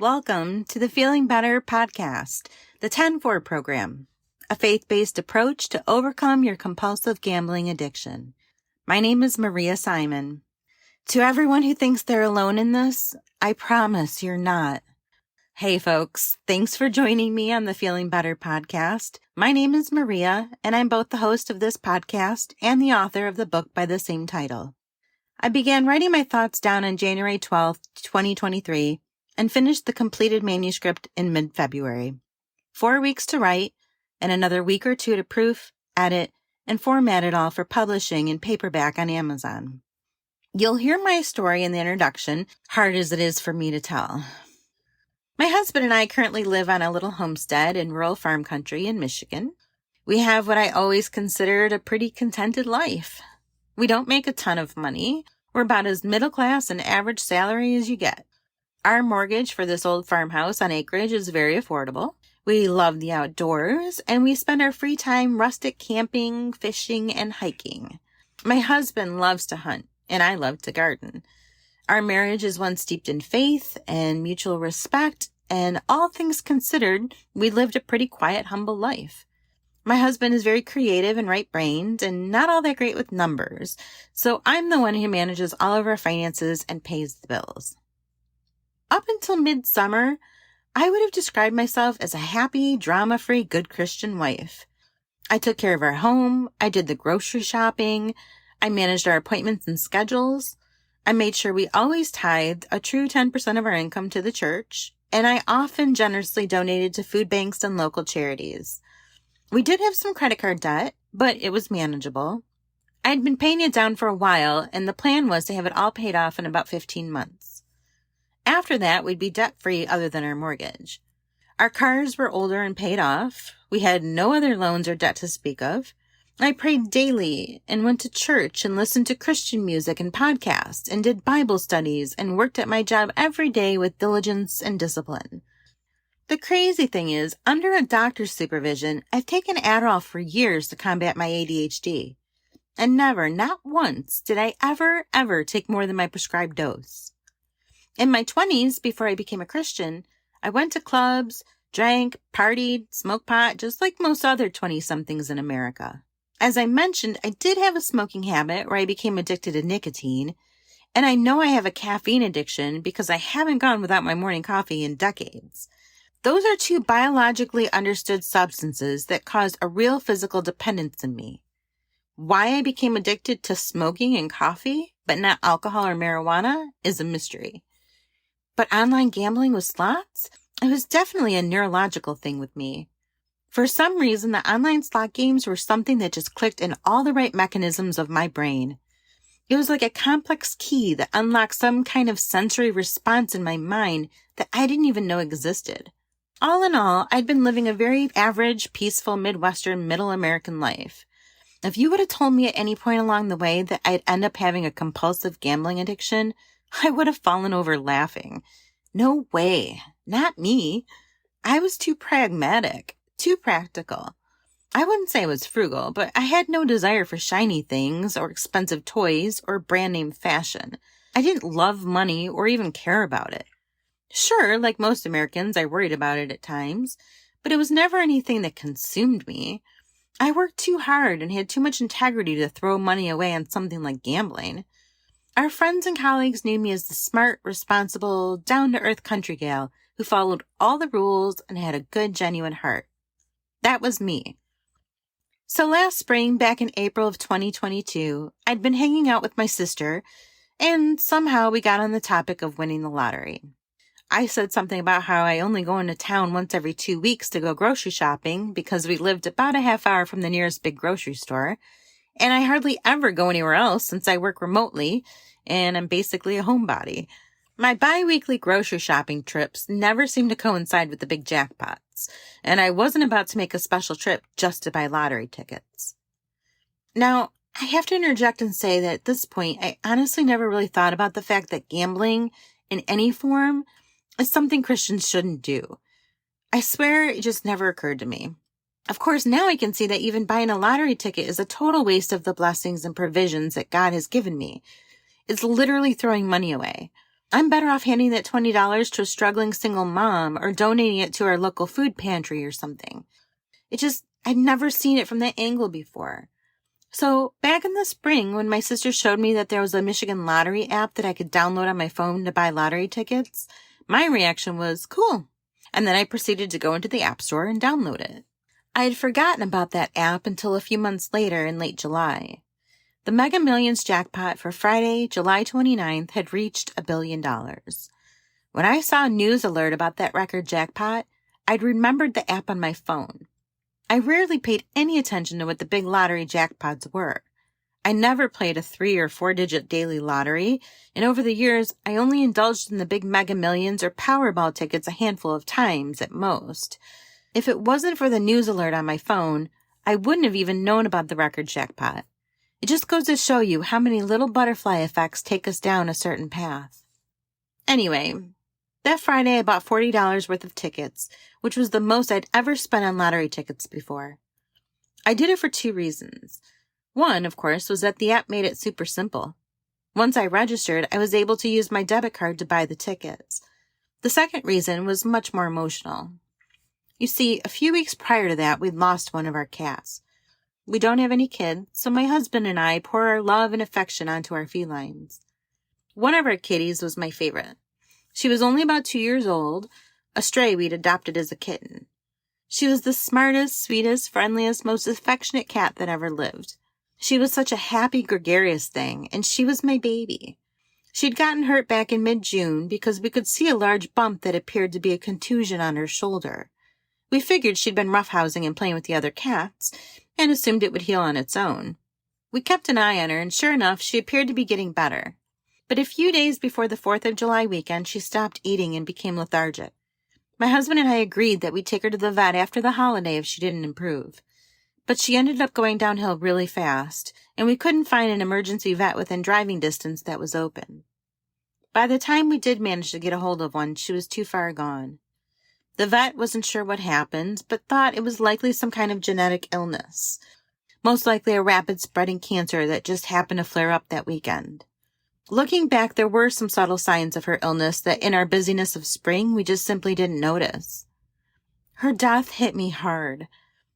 Welcome to the Feeling Better podcast, the 10-4 program, a faith-based approach to overcome your compulsive gambling addiction. My name is Maria Simon. To everyone who thinks they're alone in this, I promise you're not. Hey folks, thanks for joining me on the Feeling Better podcast. My name is Maria, and I'm both the host of this podcast and the author of the book by the same title. I began writing my thoughts down on January 12th, 2023, and finished the completed manuscript in mid-February. 4 weeks to write, and another week or two to proof, edit, and format it all for publishing in paperback on Amazon. You'll hear my story in the introduction, hard as it is for me to tell. My husband and I currently live on a little homestead in rural farm country in Michigan. We have what I always considered a pretty contented life. We don't make a ton of money. We're about as middle class and average salary as you get. Our mortgage for this old farmhouse on acreage is very affordable. We love the outdoors, and we spend our free time rustic camping, fishing, and hiking. My husband loves to hunt, and I love to garden. Our marriage is one steeped in faith and mutual respect, and all things considered, we lived a pretty quiet, humble life. My husband is very creative and right-brained and not all that great with numbers, so I'm the one who manages all of our finances and pays the bills. Up until midsummer, I would have described myself as a happy, drama-free, good Christian wife. I took care of our home, I did the grocery shopping, I managed our appointments and schedules, I made sure we always tithed a true 10% of our income to the church, and I often generously donated to food banks and local charities. We did have some credit card debt, but it was manageable. I'd been paying it down for a while, and the plan was to have it all paid off in about 15 months. After that, we'd be debt-free other than our mortgage. Our cars were older and paid off. We had no other loans or debt to speak of. I prayed daily and went to church and listened to Christian music and podcasts and did Bible studies and worked at my job every day with diligence and discipline. The crazy thing is, under a doctor's supervision, I've taken Adderall for years to combat my ADHD. And never, not once, did I ever take more than my prescribed dose. In my 20s, before I became a Christian, I went to clubs, drank, partied, smoked pot, just like most other 20-somethings in America. As I mentioned, I did have a smoking habit where I became addicted to nicotine, and I know I have a caffeine addiction because I haven't gone without my morning coffee in decades. Those are two biologically understood substances that caused a real physical dependence in me. Why I became addicted to smoking and coffee, but not alcohol or marijuana, is a mystery. But online gambling with slots? It was definitely a neurological thing with me. For some reason, the online slot games were something that just clicked in all the right mechanisms of my brain. It was like a complex key that unlocked some kind of sensory response in my mind that I didn't even know existed. All in all, I'd been living a very average, peaceful, Midwestern, middle American life. If you would have told me at any point along the way that I'd end up having a compulsive gambling addiction, I would have fallen over laughing. No way. Not me. I was too pragmatic. Too practical. I wouldn't say I was frugal, but I had no desire for shiny things or expensive toys or brand name fashion. I didn't love money or even care about it. Sure, like most Americans, I worried about it at times, but it was never anything that consumed me. I worked too hard and had too much integrity to throw money away on something like gambling. Our friends and colleagues knew me as the smart, responsible, down-to-earth country gal who followed all the rules and had a good, genuine heart. That was me. So last spring, back in April of 2022, I'd been hanging out with my sister, and somehow we got on the topic of winning the lottery. I said something about how I only go into town once every 2 weeks to go grocery shopping because we lived about a half hour from the nearest big grocery store, and I hardly ever go anywhere else since I work remotely, and I'm basically a homebody. My bi-weekly grocery shopping trips never seem to coincide with the big jackpots, and I wasn't about to make a special trip just to buy lottery tickets. Now, I have to interject and say that at this point, I honestly never really thought about the fact that gambling in any form is something Christians shouldn't do. I swear it just never occurred to me. Of course, now I can see that even buying a lottery ticket is a total waste of the blessings and provisions that God has given me. It's literally throwing money away. I'm better off handing that $20 to a struggling single mom or donating it to our local food pantry or something. I'd never seen it from that angle before. So back in the spring, when my sister showed me that there was a Michigan lottery app that I could download on my phone to buy lottery tickets, my reaction was, cool. And then I proceeded to go into the App Store and download it. I had forgotten about that app until a few months later in late July. The Mega Millions jackpot for Friday, July 29th had reached $1 billion. When I saw a news alert about that record jackpot, I'd remembered the app on my phone. I rarely paid any attention to what the big lottery jackpots were. I never played a 3 or 4-digit daily lottery, and over the years, I only indulged in the big Mega Millions or Powerball tickets a handful of times at most. If it wasn't for the news alert on my phone, I wouldn't have even known about the record jackpot. It just goes to show you how many little butterfly effects take us down a certain path. Anyway, that Friday I bought $40 worth of tickets, which was the most I'd ever spent on lottery tickets before. I did it for 2 reasons. One, of course, was that the app made it super simple. Once I registered, I was able to use my debit card to buy the tickets. The second reason was much more emotional. You see, a few weeks prior to that, we'd lost one of our cats. We don't have any kids, so my husband and I pour our love and affection onto our felines. One of our kitties was my favorite. She was only about 2 years old, a stray we'd adopted as a kitten. She was the smartest, sweetest, friendliest, most affectionate cat that ever lived. She was such a happy, gregarious thing, and she was my baby. She'd gotten hurt back in mid-June because we could see a large bump that appeared to be a contusion on her shoulder. We figured she'd been roughhousing and playing with the other cats, and assumed it would heal on its own. We kept an eye on her, and sure enough, she appeared to be getting better. But a few days before the 4th of July weekend, she stopped eating and became lethargic. My husband and I agreed that we'd take her to the vet after the holiday if she didn't improve. But she ended up going downhill really fast, and we couldn't find an emergency vet within driving distance that was open. By the time we did manage to get a hold of one, she was too far gone. The vet wasn't sure what happened, but thought it was likely some kind of genetic illness. Most likely a rapid spreading cancer that just happened to flare up that weekend. Looking back, there were some subtle signs of her illness that in our busyness of spring, we just simply didn't notice. Her death hit me hard.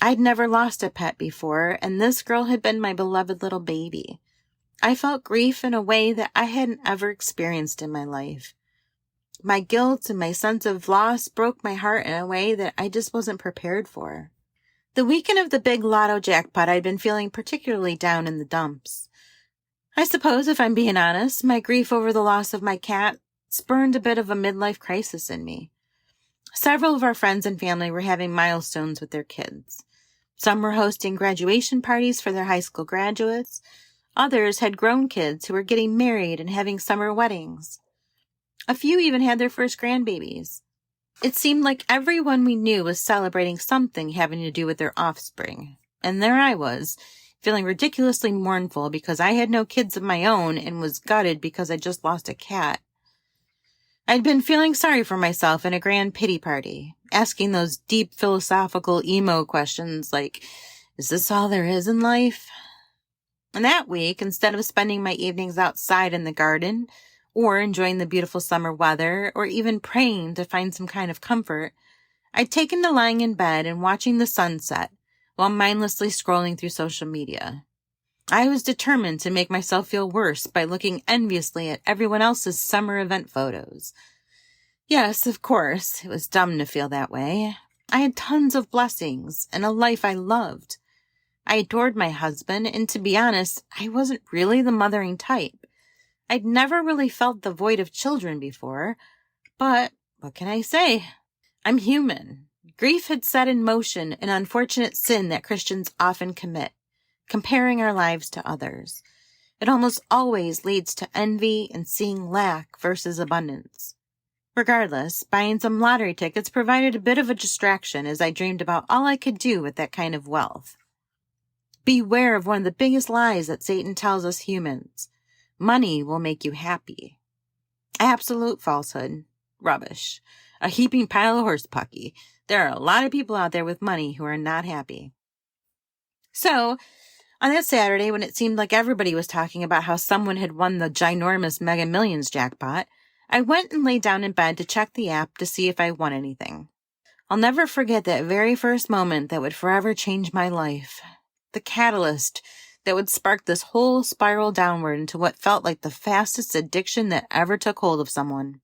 I'd never lost a pet before, and this girl had been my beloved little baby. I felt grief in a way that I hadn't ever experienced in my life. My guilt and my sense of loss broke my heart in a way that I just wasn't prepared for. The weekend of the big lotto jackpot, I'd been feeling particularly down in the dumps. I suppose, if I'm being honest, my grief over the loss of my cat spurned a bit of a midlife crisis in me. Several of our friends and family were having milestones with their kids. Some were hosting graduation parties for their high school graduates. Others had grown kids who were getting married and having summer weddings. A few even had their first grandbabies. It seemed like everyone we knew was celebrating something having to do with their offspring. And there I was, feeling ridiculously mournful because I had no kids of my own and was gutted because I just lost a cat. I'd been feeling sorry for myself in a grand pity party, asking those deep philosophical emo questions like, is this all there is in life? And that week, instead of spending my evenings outside in the garden, or enjoying the beautiful summer weather, or even praying to find some kind of comfort, I'd taken to lying in bed and watching the sunset while mindlessly scrolling through social media. I was determined to make myself feel worse by looking enviously at everyone else's summer event photos. Yes, of course, it was dumb to feel that way. I had tons of blessings and a life I loved. I adored my husband, and to be honest, I wasn't really the mothering type. I'd never really felt the void of children before, but what can I say? I'm human. Grief had set in motion an unfortunate sin that Christians often commit, comparing our lives to others. It almost always leads to envy and seeing lack versus abundance. Regardless, buying some lottery tickets provided a bit of a distraction as I dreamed about all I could do with that kind of wealth. Beware of one of the biggest lies that Satan tells us humans. Money will make you happy. Absolute falsehood. Rubbish. A heaping pile of horse pucky. There are a lot of people out there with money who are not happy. So, on that Saturday, when it seemed like everybody was talking about how someone had won the ginormous Mega Millions jackpot, I went and lay down in bed to check the app to see if I won anything. I'll never forget that very first moment that would forever change my life. The catalyst that would spark this whole spiral downward into what felt like the fastest addiction that ever took hold of someone.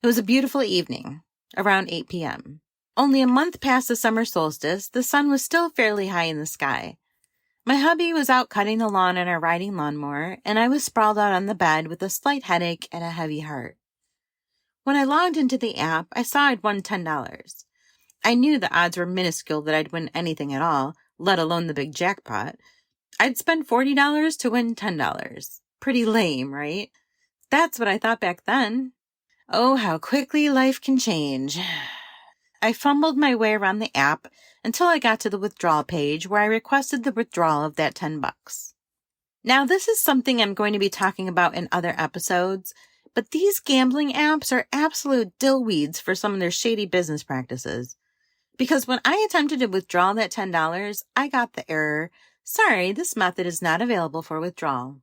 It was a beautiful evening, around 8 p.m. Only a month past the summer solstice, the sun was still fairly high in the sky. My hubby was out cutting the lawn on our riding lawnmower, and I was sprawled out on the bed with a slight headache and a heavy heart. When I logged into the app, I saw I'd won $10. I knew the odds were minuscule that I'd win anything at all, let alone the big jackpot. I'd spend $40 to win $10. Pretty lame, right? That's what I thought back then. Oh, how quickly life can change. I fumbled my way around the app until I got to the withdrawal page where I requested the withdrawal of that $10. Now, this is something I'm going to be talking about in other episodes, but these gambling apps are absolute dillweeds for some of their shady business practices. Because when I attempted to withdraw that $10, I got the error, "Sorry, this method is not available for withdrawal."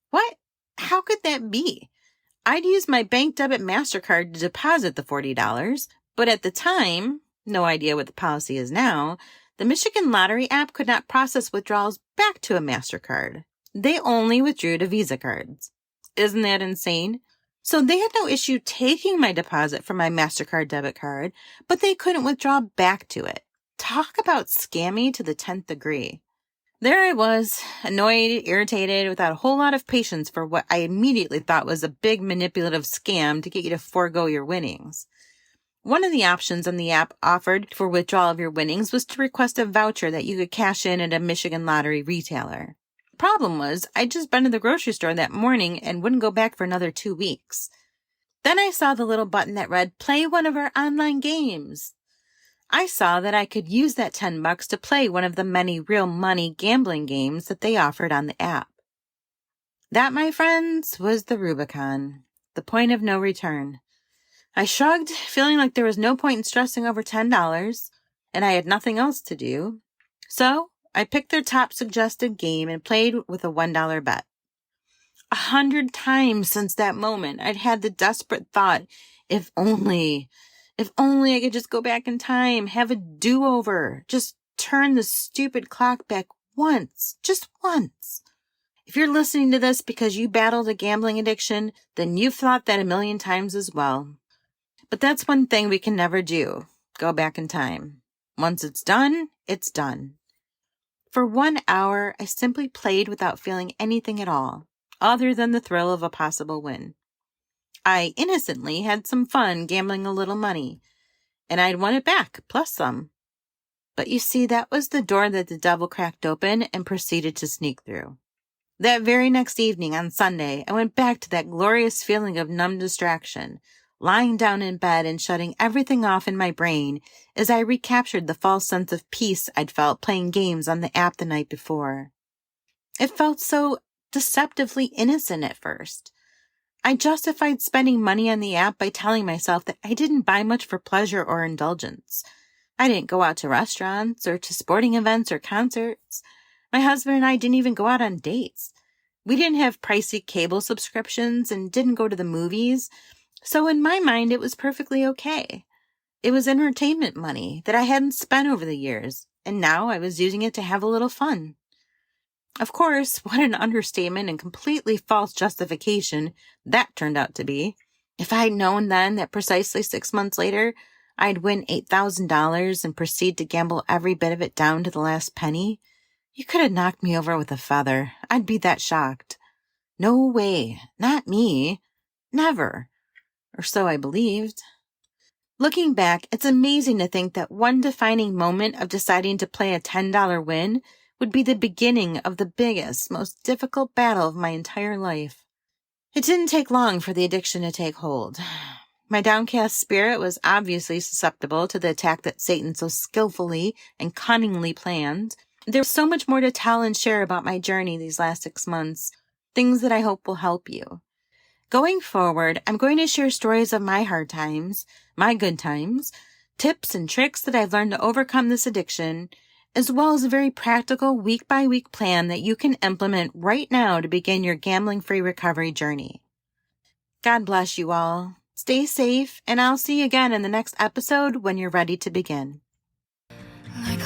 What? How could that be? I'd used my bank debit MasterCard to deposit the $40, but at the time, no idea what the policy is now, the Michigan Lottery app could not process withdrawals back to a MasterCard. They only withdrew to Visa cards. Isn't that insane? So they had no issue taking my deposit from my MasterCard debit card, but they couldn't withdraw back to it. Talk about scammy to the 10th degree. There I was, annoyed, irritated, without a whole lot of patience for what I immediately thought was a big manipulative scam to get you to forego your winnings. One of the options on the app offered for withdrawal of your winnings was to request a voucher that you could cash in at a Michigan Lottery retailer. The problem was, I'd just been to the grocery store that morning and wouldn't go back for another 2 weeks. Then I saw the little button that read, "Play one of our online games." I saw that I could use that $10 to play one of the many real money gambling games that they offered on the app. That, my friends, was the Rubicon, the point of no return. I shrugged, feeling like there was no point in stressing over $10, and I had nothing else to do. So I picked their top suggested game and played with a $1 bet. 100 times since that moment, I'd had the desperate thought, if only I could just go back in time, have a do-over, just turn the stupid clock back once, just once. If you're listening to this because you battled a gambling addiction, then you've thought that a million times as well. But that's one thing we can never do, go back in time. Once it's done, it's done. For 1 hour, I simply played without feeling anything at all, other than the thrill of a possible win. I innocently had some fun gambling a little money, and I'd won it back, plus some. But you see, that was the door that the devil cracked open and proceeded to sneak through. That very next evening on Sunday, I went back to that glorious feeling of numb distraction, lying down in bed and shutting everything off in my brain as I recaptured the false sense of peace I'd felt playing games on the app the night before. It felt so deceptively innocent at first. I justified spending money on the app by telling myself that I didn't buy much for pleasure or indulgence. I didn't go out to restaurants or to sporting events or concerts. My husband and I didn't even go out on dates. We didn't have pricey cable subscriptions and didn't go to the movies. So in my mind, it was perfectly okay. It was entertainment money that I hadn't spent over the years, and now I was using it to have a little fun. Of course, what an understatement and completely false justification that turned out to be. If I'd known then that precisely 6 months later, I'd win $8,000 and proceed to gamble every bit of it down to the last penny, you could have knocked me over with a feather. I'd be that shocked. No way. Not me. Never. Or so I believed. Looking back, it's amazing to think that one defining moment of deciding to play a $10 win would be the beginning of the biggest, most difficult battle of my entire life. It didn't take long for the addiction to take hold. My downcast spirit was obviously susceptible to the attack that Satan so skillfully and cunningly planned. There's so much more to tell and share about my journey these last 6 months, things that I hope will help you. Going forward, I'm going to share stories of my hard times, my good times, tips and tricks that I've learned to overcome this addiction, as well as a very practical week-by-week plan that you can implement right now to begin your gambling-free recovery journey. God bless you all. Stay safe, and I'll see you again in the next episode when you're ready to begin. Like